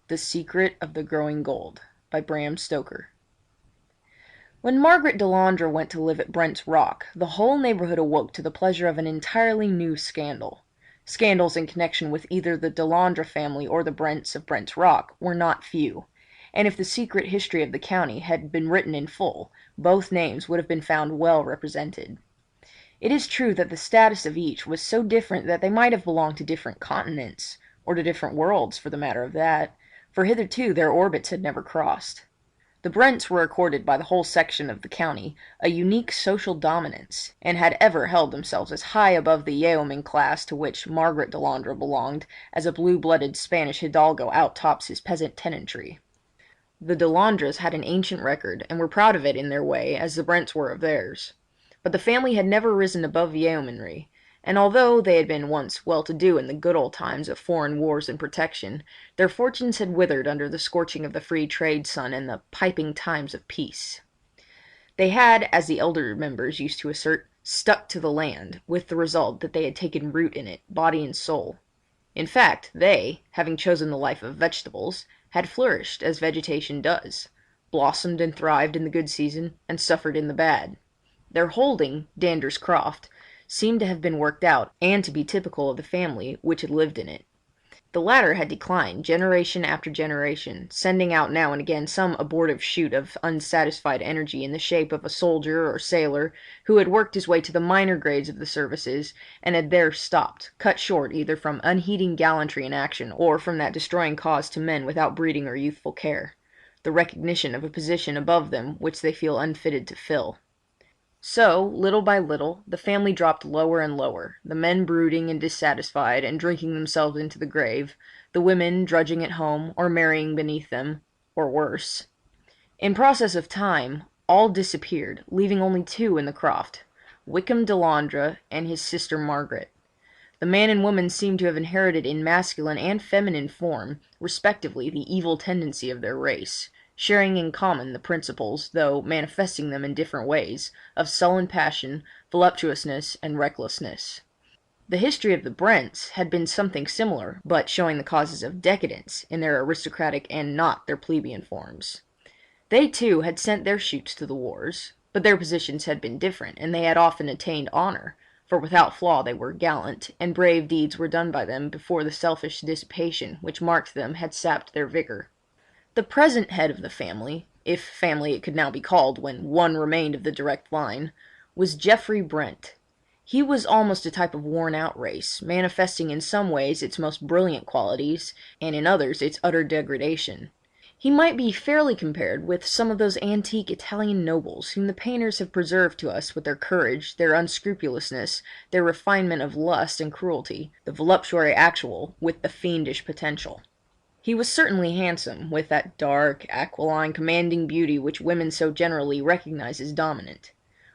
The Secret of the Growing Gold by Bram Stoker. When Margaret Delandre went to live at Brent's Rock, the whole neighbourhood awoke to the pleasure of an entirely new scandal. Scandals in connection with either the Delandre family or the Brents of Brent's Rock were not few, and if the secret history of the county had been written in full, both names would have been found well represented. It is true that the status of each was so different that they might have belonged to different continents, or to different worlds for the matter of that, for hitherto their orbits had never crossed. The Brents were accorded by the whole section of the county a unique social dominance, and had ever held themselves as high above the yeoman class to which Margaret Delandre belonged as a blue-blooded Spanish hidalgo outtops his peasant tenantry. The Delandres had an ancient record, and were proud of it in their way, as the Brents were of theirs. But the family had never risen above yeomanry, and although they had been once well-to-do in the good old times of foreign wars and protection, their fortunes had withered under the scorching of the free trade sun and the piping times of peace. They had, as the elder members used to assert, stuck to the land, with the result that they had taken root in it, body and soul. In fact, they, having chosen the life of vegetables, had flourished as vegetation does, blossomed and thrived in the good season, and suffered in the bad. Their holding, Dander's Croft, seemed to have been worked out, and to be typical of the family which had lived in it. The latter had declined generation after generation, sending out now and again some abortive shoot of unsatisfied energy in the shape of a soldier or sailor who had worked his way to the minor grades of the services, and had there stopped, cut short either from unheeding gallantry in action, or from that destroying cause to men without breeding or youthful care, the recognition of a position above them which they feel unfitted to fill. So, little by little, the family dropped lower and lower, the men brooding and dissatisfied, and drinking themselves into the grave, the women drudging at home, or marrying beneath them, or worse. In process of time, all disappeared, leaving only two in the croft, Wykham Delandre and his sister Margaret. The man and woman seemed to have inherited in masculine and feminine form, respectively, the evil tendency of their race, sharing in common the principles, though manifesting them in different ways, of sullen passion, voluptuousness, and recklessness. The history of the Brents had been something similar, but showing the causes of decadence in their aristocratic and not their plebeian forms. They, too, had sent their shoots to the wars, but their positions had been different, and they had often attained honour, for without flaw they were gallant, and brave deeds were done by them before the selfish dissipation which marked them had sapped their vigour. The present head of the family, if family it could now be called when one remained of the direct line, was Geoffrey Brent. He was almost a type of worn-out race, manifesting in some ways its most brilliant qualities, and in others its utter degradation. He might be fairly compared with some of those antique Italian nobles whom the painters have preserved to us with their courage, their unscrupulousness, their refinement of lust and cruelty, the voluptuary actual with the fiendish potential. He was certainly handsome, with that dark, aquiline, commanding beauty which women so generally recognize as dominant.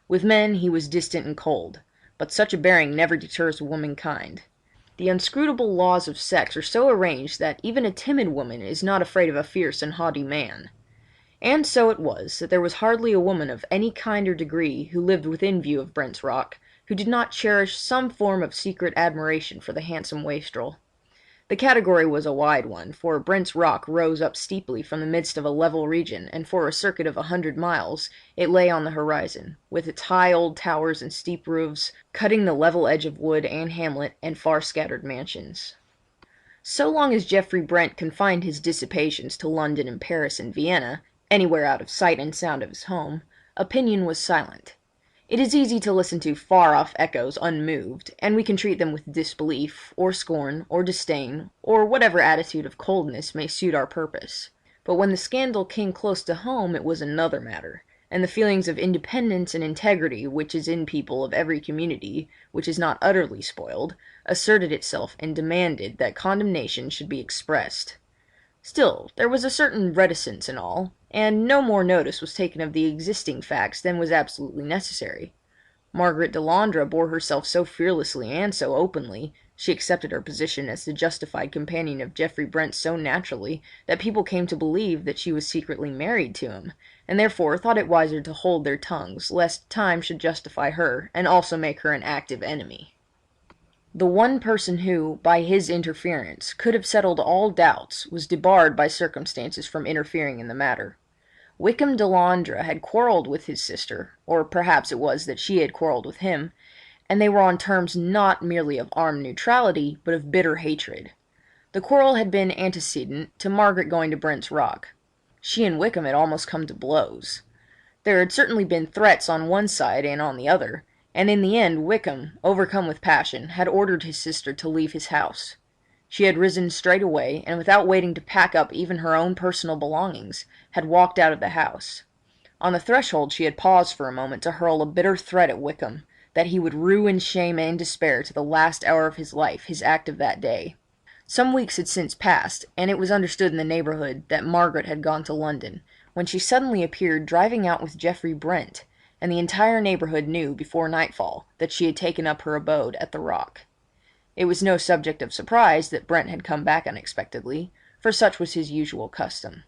With men he was distant and cold, but such a bearing never deters womankind. The unscrutable laws of sex are so arranged that even a timid woman is not afraid of a fierce and haughty man. And so it was that there was hardly a woman of any kind or degree who lived within view of Brent's Rock who did not cherish some form of secret admiration for the handsome wastrel. The category was a wide one, for Brent's Rock rose up steeply from the midst of a level region, and for a circuit of 100 miles it lay on the horizon, with its high old towers and steep roofs cutting the level edge of wood and hamlet and far scattered mansions. So long as Geoffrey Brent confined his dissipations to London and Paris and Vienna, anywhere out of sight and sound of his home, opinion was silent. It is easy to listen to far-off echoes unmoved, and we can treat them with disbelief, or scorn, or disdain, or whatever attitude of coldness may suit our purpose. But when the scandal came close to home it was another matter, and the feelings of independence and integrity which is in people of every community, which is not utterly spoiled, asserted itself and demanded that condemnation should be expressed. Still, there was a certain reticence in all, and no more notice was taken of the existing facts than was absolutely necessary. Margaret Delandre bore herself so fearlessly and so openly, she accepted her position as the justified companion of Geoffrey Brent so naturally, that people came to believe that she was secretly married to him, and therefore thought it wiser to hold their tongues, lest time should justify her, and also make her an active enemy. The one person who, by his interference, could have settled all doubts was debarred by circumstances from interfering in the matter. Wykham Delandre had quarrelled with his sister, or perhaps it was that she had quarrelled with him, and they were on terms not merely of armed neutrality, but of bitter hatred. The quarrel had been antecedent to Margaret going to Brent's Rock. She and Wykham had almost come to blows. There had certainly been threats on one side and on the other, and in the end Wykham, overcome with passion, had ordered his sister to leave his house. She had risen straight away, and without waiting to pack up even her own personal belongings, had walked out of the house. On the threshold she had paused for a moment to hurl a bitter threat at Wykham, that he would rue in shame and despair to the last hour of his life his act of that day. Some weeks had since passed, and it was understood in the neighbourhood that Margaret had gone to London, when she suddenly appeared driving out with Geoffrey Brent, and the entire neighbourhood knew before nightfall that she had taken up her abode at the Rock. It was no subject of surprise that Brent had come back unexpectedly, for such was his usual custom.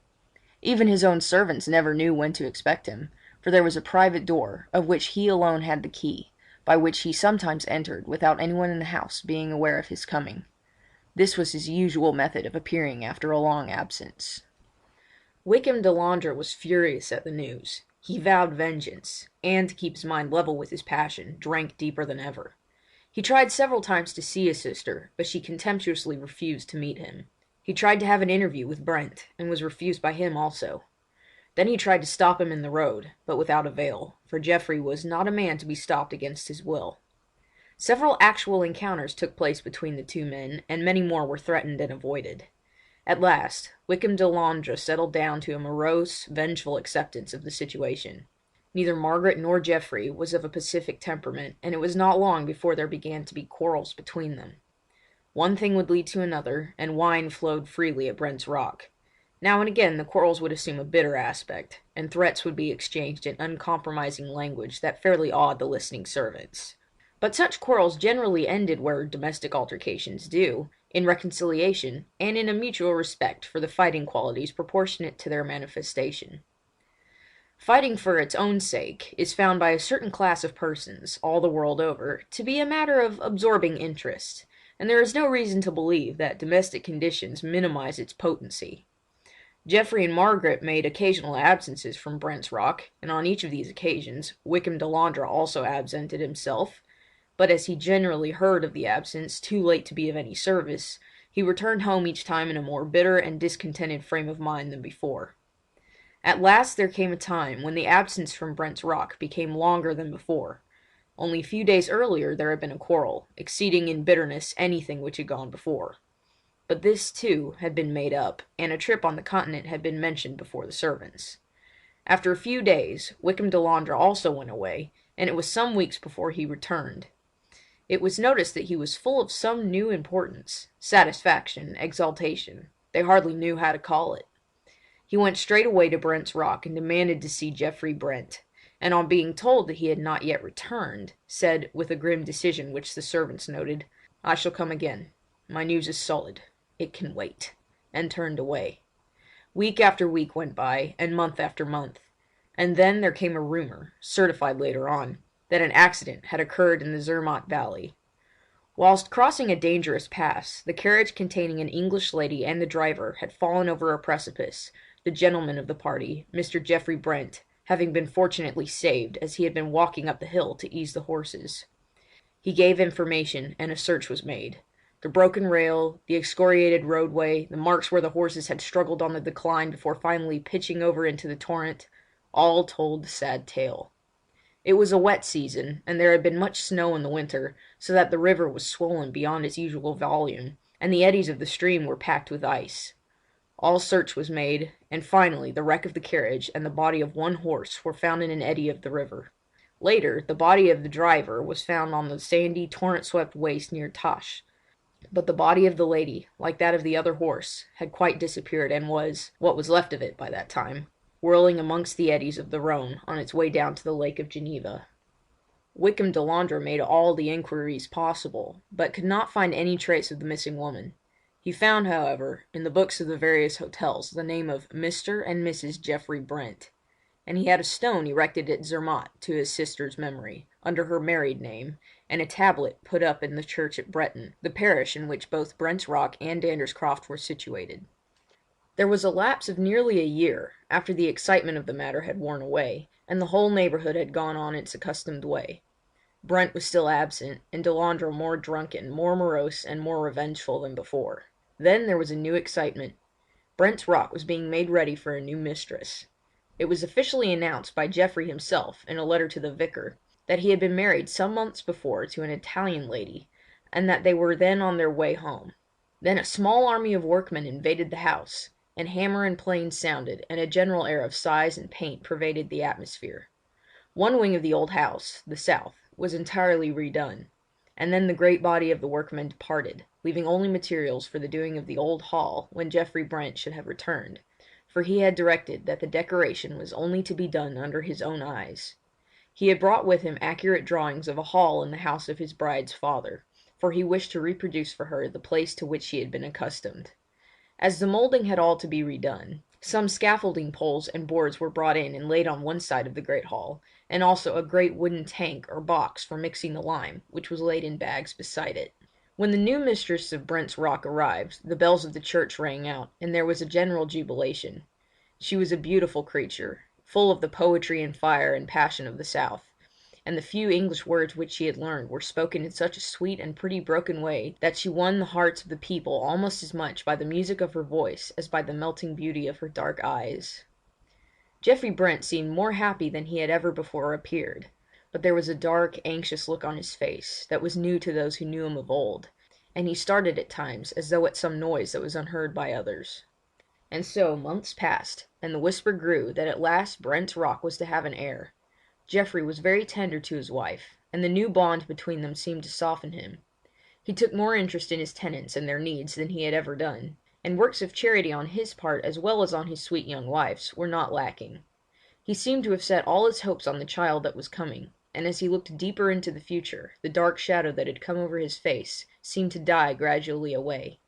Even his own servants never knew when to expect him, for there was a private door, of which he alone had the key, by which he sometimes entered without anyone in the house being aware of his coming. This was his usual method of appearing after a long absence. Wykham Delandre was furious at the news. He vowed vengeance, and, to keep his mind level with his passion, drank deeper than ever. He tried several times to see his sister, but she contemptuously refused to meet him. He tried to have an interview with Brent, and was refused by him also. Then he tried to stop him in the road, but without avail, for Geoffrey was not a man to be stopped against his will. Several actual encounters took place between the two men, and many more were threatened and avoided. At last, Wykham Delandre settled down to a morose, vengeful acceptance of the situation. Neither Margaret nor Geoffrey was of a pacific temperament, and it was not long before there began to be quarrels between them. One thing would lead to another, and wine flowed freely at Brent's Rock. Now and again the quarrels would assume a bitter aspect, and threats would be exchanged in uncompromising language that fairly awed the listening servants. But such quarrels generally ended where domestic altercations do, in reconciliation, and in a mutual respect for the fighting qualities proportionate to their manifestation. Fighting for its own sake is found by a certain class of persons, all the world over, to be a matter of absorbing interest, and there is no reason to believe that domestic conditions minimize its potency. Geoffrey and Margaret made occasional absences from Brent's Rock, and on each of these occasions Wykham Delandre also absented himself, but as he generally heard of the absence too late to be of any service, he returned home each time in a more bitter and discontented frame of mind than before. At last there came a time when the absence from Brent's Rock became longer than before. Only a few days earlier there had been a quarrel, exceeding in bitterness anything which had gone before. But this, too, had been made up, and a trip on the Continent had been mentioned before the servants. After a few days, Wykham Delandre also went away, and it was some weeks before he returned. It was noticed that he was full of some new importance, satisfaction, exaltation. They hardly knew how to call it. He went straight away to Brent's Rock and demanded to see Geoffrey Brent, and on being told that he had not yet returned, said, with a grim decision which the servants noted, "I shall come again. My news is solid. It can wait," and turned away. Week after week went by, and month after month, and then there came a rumour, certified later on, that an accident had occurred in the Zermatt Valley. Whilst crossing a dangerous pass, the carriage containing an English lady and the driver had fallen over a precipice, the gentleman of the party, Mr. Geoffrey Brent, having been fortunately saved, as he had been walking up the hill to ease the horses. He gave information, and a search was made. The broken rail, the excoriated roadway, the marks where the horses had struggled on the decline before finally pitching over into the torrent, all told the sad tale. It was a wet season, and there had been much snow in the winter, so that the river was swollen beyond its usual volume, and the eddies of the stream were packed with ice. All search was made, and finally the wreck of the carriage and the body of one horse were found in an eddy of the river. Later, the body of the driver was found on the sandy, torrent-swept waste near Tash, but the body of the lady, like that of the other horse, had quite disappeared, and was, what was left of it by that time, whirling amongst the eddies of the Rhone on its way down to the Lake of Geneva. Wykham Delandre made all the inquiries possible, but could not find any trace of the missing woman. He found, however, in the books of the various hotels the name of Mr. and Mrs. Geoffrey Brent, and he had a stone erected at Zermatt to his sister's memory, under her married name, and a tablet put up in the church at Bretton, the parish in which both Brent's Rock and Dander's Croft were situated. There was a lapse of nearly a year after the excitement of the matter had worn away, and the whole neighbourhood had gone on its accustomed way. Brent was still absent, and Delandre more drunken, more morose, and more revengeful than before. Then there was a new excitement. Brent's Rock was being made ready for a new mistress. It was officially announced by Geoffrey himself, in a letter to the vicar, that he had been married some months before to an Italian lady, and that they were then on their way home. Then a small army of workmen invaded the house, and hammer and plane sounded, and a general air of size and paint pervaded the atmosphere. One wing of the old house, the south, was entirely redone, and then the great body of the workmen departed, leaving only materials for the doing of the old hall when Geoffrey Brent should have returned, for he had directed that the decoration was only to be done under his own eyes. He had brought with him accurate drawings of a hall in the house of his bride's father, for he wished to reproduce for her the place to which she had been accustomed. As the moulding had all to be redone, some scaffolding poles and boards were brought in and laid on one side of the great hall, and also a great wooden tank or box for mixing the lime, which was laid in bags beside it. When the new mistress of Brent's Rock arrived, the bells of the church rang out, and there was a general jubilation. She was a beautiful creature, full of the poetry and fire and passion of the South, and the few English words which she had learned were spoken in such a sweet and pretty broken way that she won the hearts of the people almost as much by the music of her voice as by the melting beauty of her dark eyes. Geoffrey Brent seemed more happy than he had ever before appeared, but there was a dark, anxious look on his face that was new to those who knew him of old, and he started at times as though at some noise that was unheard by others. And so months passed, and the whisper grew that at last Brent's Rock was to have an heir. Geoffrey was very tender to his wife, and the new bond between them seemed to soften him. He took more interest in his tenants and their needs than he had ever done, and works of charity on his part as well as on his sweet young wife's were not lacking. He seemed to have set all his hopes on the child that was coming, and as he looked deeper into the future, the dark shadow that had come over his face seemed to die gradually away.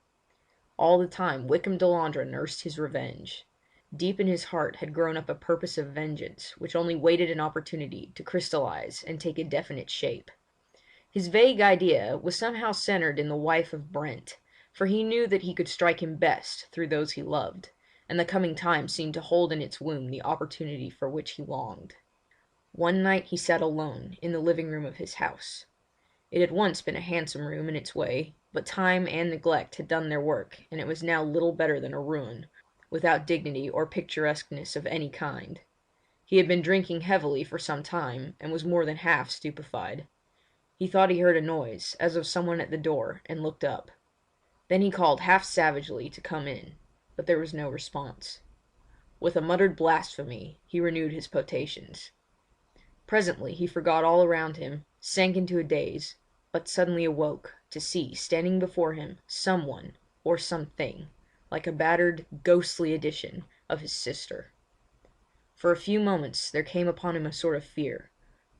All the time Wykham Delandre nursed his revenge. Deep in his heart had grown up a purpose of vengeance, which only waited an opportunity to crystallize and take a definite shape. His vague idea was somehow centred in the wife of Brent, for he knew that he could strike him best through those he loved, and the coming time seemed to hold in its womb the opportunity for which he longed. One night he sat alone in the living room of his house. It had once been a handsome room in its way, but time and neglect had done their work, and it was now little better than a ruin, without dignity or picturesqueness of any kind. He had been drinking heavily for some time, and was more than half stupefied. He thought he heard a noise, as of someone at the door, and looked up. Then he called half savagely to come in, but there was no response. With a muttered blasphemy he renewed his potations. Presently he forgot all around him, sank into a daze, but suddenly awoke to see standing before him someone or something, like a battered, ghostly edition of his sister. For a few moments there came upon him a sort of fear.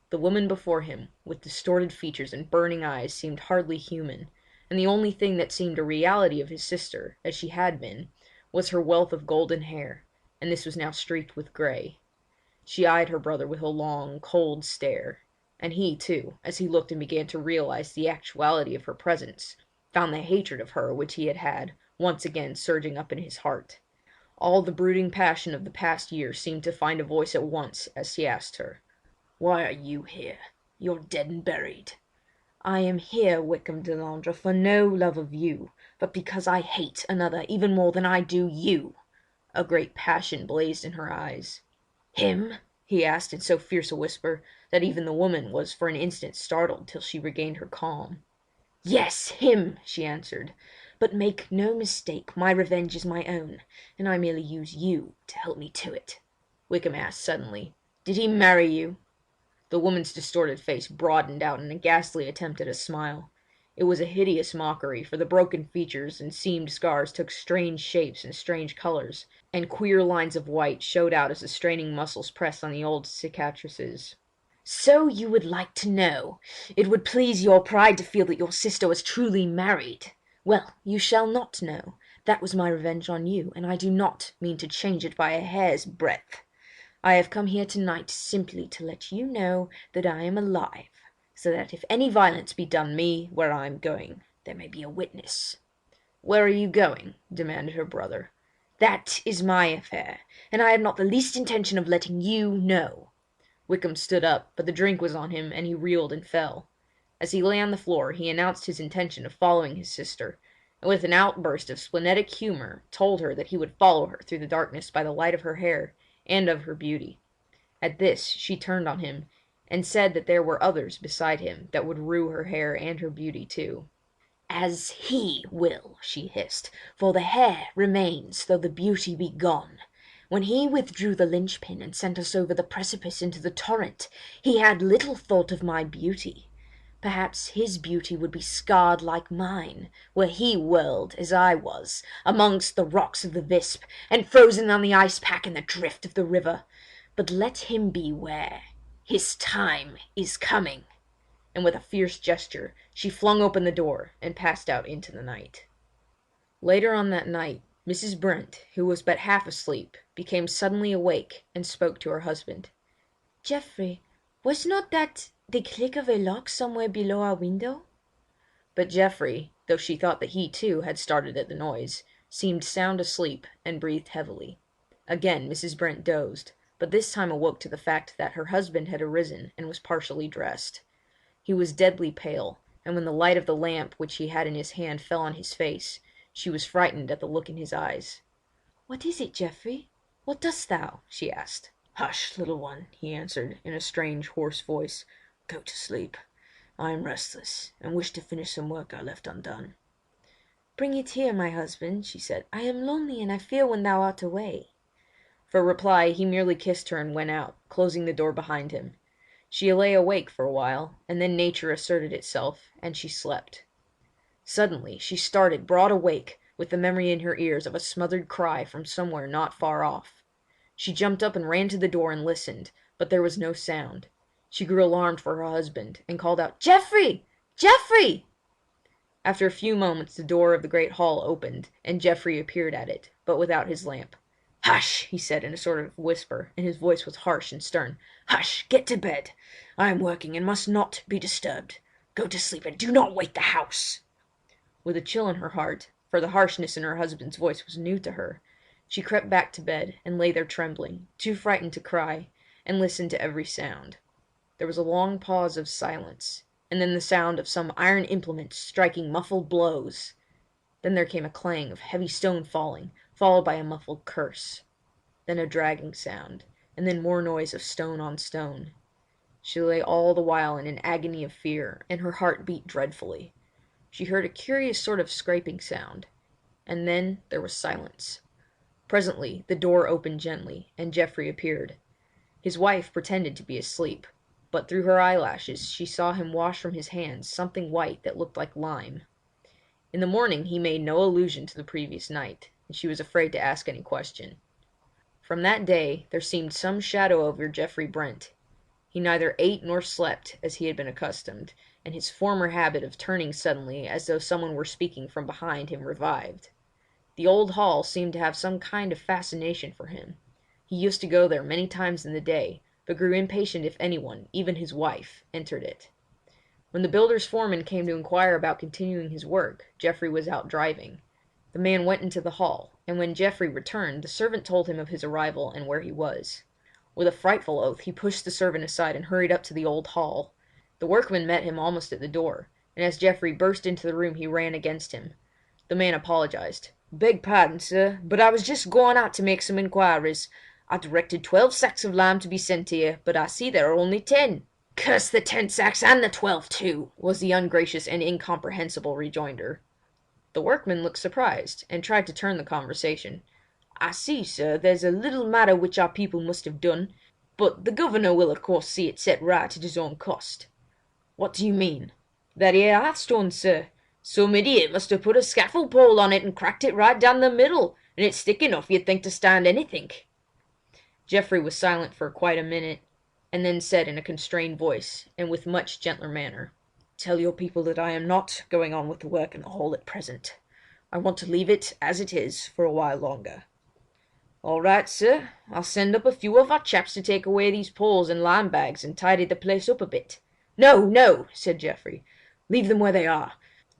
The woman before him, with distorted features and burning eyes, seemed hardly human, and the only thing that seemed a reality of his sister, as she had been, was her wealth of golden hair, and this was now streaked with grey. She eyed her brother with a long, cold stare, and he, too, as he looked and began to realize the actuality of her presence, found the hatred of her which he had had once again surging up in his heart. All the brooding passion of the past year seemed to find a voice at once as he asked her, "Why are you here? You're dead and buried." "I am here, Wykham Delandre, for no love of you, but because I hate another even more than I do you." A great passion blazed in her eyes. "Him?" he asked in so fierce a whisper that even the woman was for an instant startled till she regained her calm. "Yes, him," she answered. "But make no mistake, my revenge is my own, and I merely use you to help me to it." Wykham asked suddenly, "Did he marry you?" The woman's distorted face broadened out in a ghastly attempt at a smile. It was a hideous mockery, for the broken features and seamed scars took strange shapes and strange colours, and queer lines of white showed out as the straining muscles pressed on the old cicatrices. "So you would like to know. It would please your pride to feel that your sister was truly married. Well, you shall not know. That was my revenge on you, and I do not mean to change it by a hair's breadth. I have come here tonight simply to let you know that I am alive. so that if any violence be done me where I am going, there may be a witness." "Where are you going?" demanded her brother. "That is my affair, and I have not the least intention of letting you know." Wickham stood up, but the drink was on him, and he reeled and fell. As he lay on the floor he announced his intention of following his sister, and with an outburst of splenetic humour told her that he would follow her through the darkness by the light of her hair and of her beauty. At this she turned on him, and said that there were others beside him that would rue her hair and her beauty too. "As he will," she hissed, "for the hair remains though the beauty be gone. When he withdrew the linchpin and sent us over the precipice into the torrent, he had little thought of my beauty. Perhaps his beauty would be scarred like mine, were he whirled, as I was, amongst the rocks of the Visp, and frozen on the ice pack in the drift of the river. But let him beware. His time is coming." And with a fierce gesture she flung open the door and passed out into the night. Later on that night Mrs. Brent, who was but half asleep, became suddenly awake and spoke to her husband. "Geoffrey, was not that the click of a lock somewhere below our window?" But Geoffrey, though she thought that he too had started at the noise, seemed sound asleep and breathed heavily. Again Mrs. Brent dozed, but this time awoke to the fact that her husband had arisen and was partially dressed. He was deadly pale, and when the light of the lamp which he had in his hand fell on his face, she was frightened at the look in his eyes. "What is it, Geoffrey? What dost thou?" she asked. "Hush, little one," he answered, in a strange, hoarse voice. "Go to sleep. I am restless, and wish to finish some work I left undone." "Bring it here, my husband," she said. "I am lonely, and I fear when thou art away." For reply he merely kissed her and went out, closing the door behind him. She lay awake for a while, and then nature asserted itself, and she slept. Suddenly she started broad awake, with the memory in her ears of a smothered cry from somewhere not far off. She jumped up and ran to the door and listened, but there was no sound. She grew alarmed for her husband, and called out, "Geoffrey! Geoffrey!" After a few moments the door of the great hall opened, and Geoffrey appeared at it, but without his lamp. "Hush!" he said in a sort of whisper, and his voice was harsh and stern. "Hush! Get to bed. I am working and must not be disturbed. Go to sleep and do not wake the house." With a chill in her heart, for the harshness in her husband's voice was new to her, she crept back to bed and lay there trembling, too frightened to cry, and listened to every sound. There was a long pause of silence, and then the sound of some iron implement striking muffled blows. Then there came a clang of heavy stone falling, followed by a muffled curse. Then a dragging sound, and then more noise of stone on stone. She lay all the while in an agony of fear, and her heart beat dreadfully. She heard a curious sort of scraping sound, and then there was silence. Presently the door opened gently, and Geoffrey appeared. His wife pretended to be asleep, but through her eyelashes she saw him wash from his hands something white that looked like lime. In the morning he made no allusion to the previous night, and she was afraid to ask any question. From that day there seemed some shadow over Geoffrey Brent. He neither ate nor slept as he had been accustomed, and his former habit of turning suddenly as though someone were speaking from behind him revived. The old hall seemed to have some kind of fascination for him. He used to go there many times in the day, but grew impatient if anyone, even his wife, entered it. When the builder's foreman came to inquire about continuing his work, Geoffrey was out driving. The man went into the hall, and when Geoffrey returned the servant told him of his arrival and where he was. With a frightful oath he pushed the servant aside and hurried up to the old hall. The workman met him almost at the door, and as Geoffrey burst into the room he ran against him. The man apologized. "Beg pardon, sir, but I was just going out to make some inquiries. I directed 12 sacks of lime to be sent here, but I see there are only 10. "Curse the 10 sacks and the 12 too," was the ungracious and incomprehensible rejoinder. The workman looked surprised, and tried to turn the conversation. "I see, sir, there's a little matter which our people must have done, but the governor will of course see it set right at his own cost." "What do you mean?" "That here hearthstone, sir. Some idiot must have put a scaffold pole on it and cracked it right down the middle, and it's thick enough you'd think to stand anything." Geoffrey was silent for quite a minute, and then said in a constrained voice, and with much gentler manner, "Tell your people that I am not going on with the work in the hall at present. I want to leave it as it is for a while longer." "All right, sir. I'll send up a few of our chaps to take away these poles and lime bags and tidy the place up a bit. "No, no," said Geoffrey. "Leave them where they are.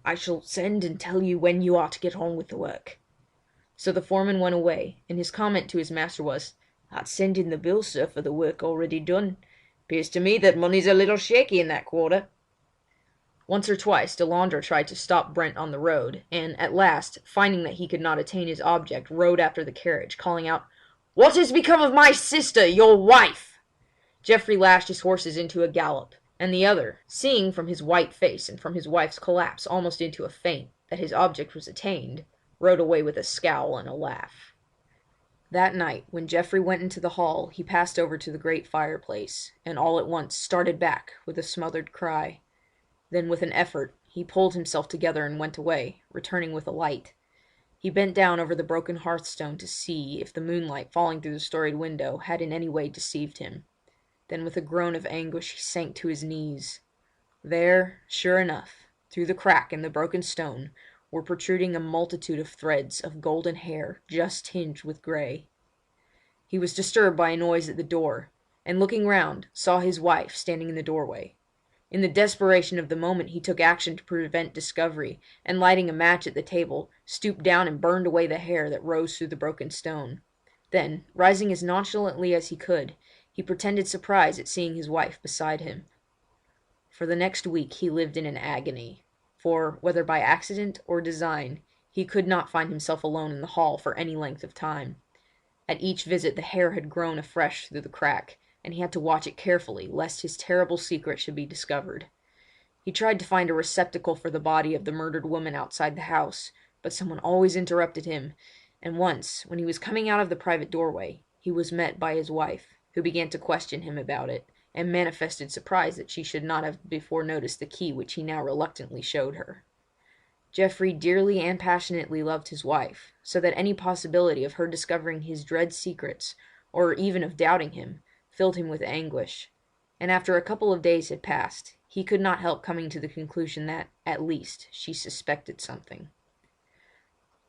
I shall send and tell you when you are to get on with the work." So the foreman went away, and his comment to his master was, "I'd send in the bill, sir, for the work already done. 'Pears to me that money's a little shaky in that quarter." Once or twice Delandre tried to stop Brent on the road, and at last, finding that he could not attain his object, rode after the carriage, calling out, "What has become of my sister, your wife?" Geoffrey lashed his horses into a gallop, and the other, seeing from his white face and from his wife's collapse almost into a faint that his object was attained, rode away with a scowl and a laugh. That night, when Geoffrey went into the hall, he passed over to the great fireplace, and all at once started back with a smothered cry. Then with an effort he pulled himself together and went away, returning with a light. He bent down over the broken hearthstone to see if the moonlight falling through the storied window had in any way deceived him. Then with a groan of anguish he sank to his knees. There, sure enough, through the crack in the broken stone, were protruding a multitude of threads of golden hair just tinged with grey. He was disturbed by a noise at the door, and looking round saw his wife standing in the doorway. In the desperation of the moment he took action to prevent discovery, and lighting a match at the table, stooped down and burned away the hair that rose through the broken stone. Then, rising as nonchalantly as he could, he pretended surprise at seeing his wife beside him. For the next week he lived in an agony, for, whether by accident or design, he could not find himself alone in the hall for any length of time. At each visit the hair had grown afresh through the crack, and he had to watch it carefully lest his terrible secret should be discovered. He tried to find a receptacle for the body of the murdered woman outside the house, but someone always interrupted him, and once, when he was coming out of the private doorway, he was met by his wife, who began to question him about it, and manifested surprise that she should not have before noticed the key which he now reluctantly showed her. Geoffrey dearly and passionately loved his wife, so that any possibility of her discovering his dread secrets, or even of doubting him, filled him with anguish, and after a couple of days had passed, he could not help coming to the conclusion that, at least, she suspected something.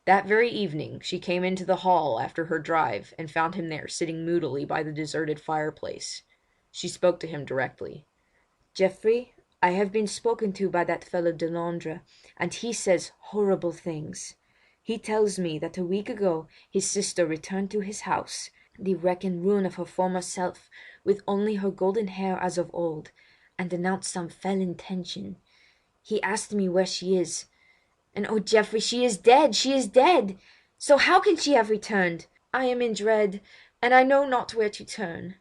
That very evening she came into the hall after her drive, and found him there sitting moodily by the deserted fireplace. She spoke to him directly. "Geoffrey, I have been spoken to by that fellow Delandre, and he says horrible things. He tells me that a week ago his sister returned to his house, the wreck and ruin of her former self, with only her golden hair as of old, and announced some fell intention. He asked me where she is. And oh, Geoffrey, she is dead! She is dead! So how can she have returned? I am in dread, and I know not where to turn."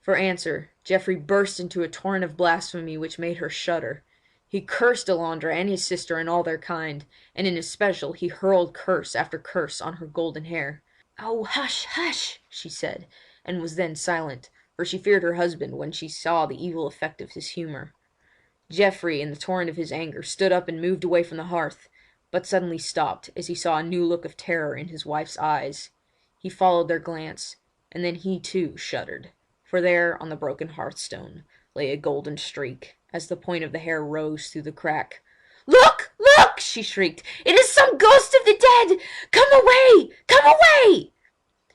For answer, Geoffrey burst into a torrent of blasphemy which made her shudder. He cursed Delandre and his sister and all their kind, and in especial he hurled curse after curse on her golden hair. "Oh, hush, hush!" she said, and was then silent, for she feared her husband when she saw the evil effect of his humour. Geoffrey, in the torrent of his anger, stood up and moved away from the hearth, but suddenly stopped as he saw a new look of terror in his wife's eyes. He followed their glance, and then he too shuddered, for there on the broken hearthstone lay a golden streak, as the point of the hair rose through the crack. "Look! Look!" she shrieked. "It is some ghost of the dead! Come away! Come away!"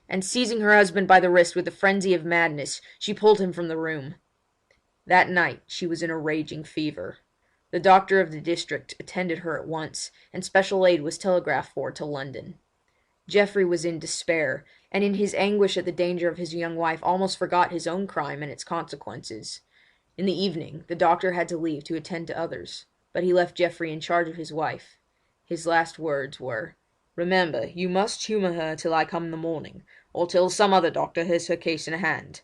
And seizing her husband by the wrist with the frenzy of madness, she pulled him from the room. That night she was in a raging fever. The doctor of the district attended her at once, and special aid was telegraphed for to London. Geoffrey was in despair, and in his anguish at the danger of his young wife almost forgot his own crime and its consequences. In the evening the doctor had to leave to attend to others, but he left Geoffrey in charge of his wife. His last words were, "Remember, you must humour her till I come in the morning, or till some other doctor has her case in hand.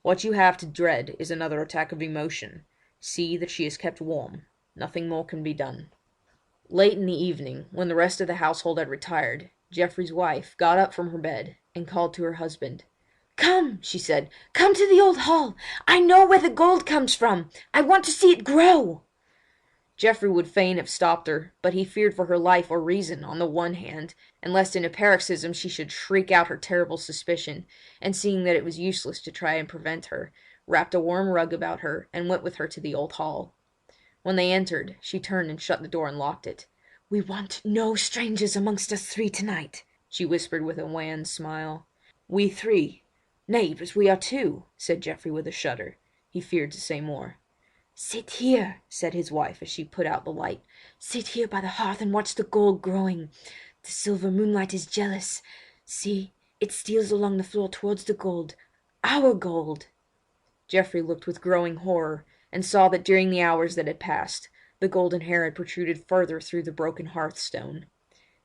What you have to dread is another attack of emotion. See that she is kept warm. Nothing more can be done." Late in the evening, when the rest of the household had retired, Geoffrey's wife got up from her bed and called to her husband. "Come," she said, "come to the old hall. I know where the gold comes from. I want to see it grow." Geoffrey would fain have stopped her, but he feared for her life or reason on the one hand, and lest in a paroxysm she should shriek out her terrible suspicion, and seeing that it was useless to try and prevent her, wrapped a warm rug about her, and went with her to the old hall. When they entered, she turned and shut the door and locked it. "We want no strangers amongst us three tonight," she whispered with a wan smile. "We three? Nay, but we are two," said Geoffrey with a shudder. He feared to say more. "Sit here," said his wife as she put out the light. "Sit here by the hearth and watch the gold growing. The silver moonlight is jealous. See, it steals along the floor towards the gold. Our gold!" Geoffrey looked with growing horror, and saw that during the hours that had passed, the golden hair had protruded further through the broken hearthstone.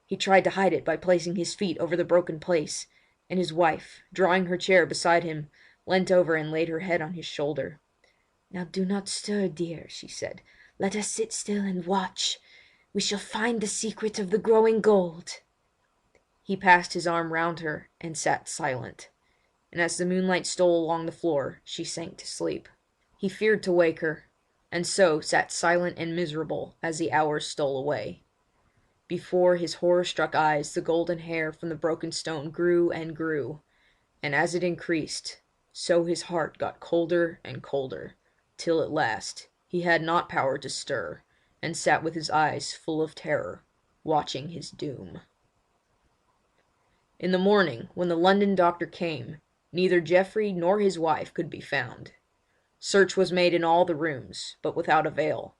He tried to hide it by placing his feet over the broken place, and his wife, drawing her chair beside him, leant over and laid her head on his shoulder. "Now do not stir, dear," she said. "Let us sit still and watch. We shall find the secret of the growing gold." He passed his arm round her and sat silent, and as the moonlight stole along the floor she sank to sleep. He feared to wake her, and so sat silent and miserable as the hours stole away. Before his horror-struck eyes the golden hair from the broken stone grew and grew, and as it increased, so his heart got colder and colder, till at last he had not power to stir, and sat with his eyes full of terror, watching his doom. In the morning, when the London doctor came, neither Geoffrey nor his wife could be found. Search was made in all the rooms, but without avail.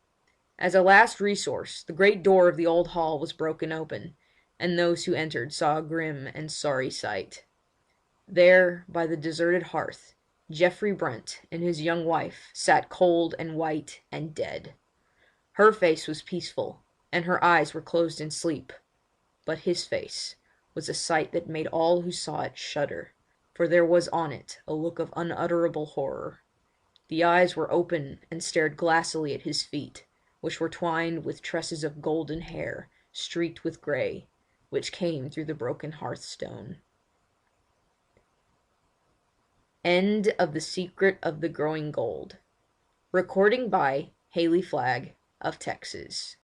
As a last resource, the great door of the old hall was broken open, and those who entered saw a grim and sorry sight. There, by the deserted hearth, Geoffrey Brent and his young wife sat cold and white and dead. Her face was peaceful, and her eyes were closed in sleep, but his face was a sight that made all who saw it shudder, for there was on it a look of unutterable horror. The eyes were open and stared glassily at his feet, which were twined with tresses of golden hair, streaked with grey, which came through the broken hearthstone. End of The Secret of the Growing Gold. Recording by Haley Flagg of Texas.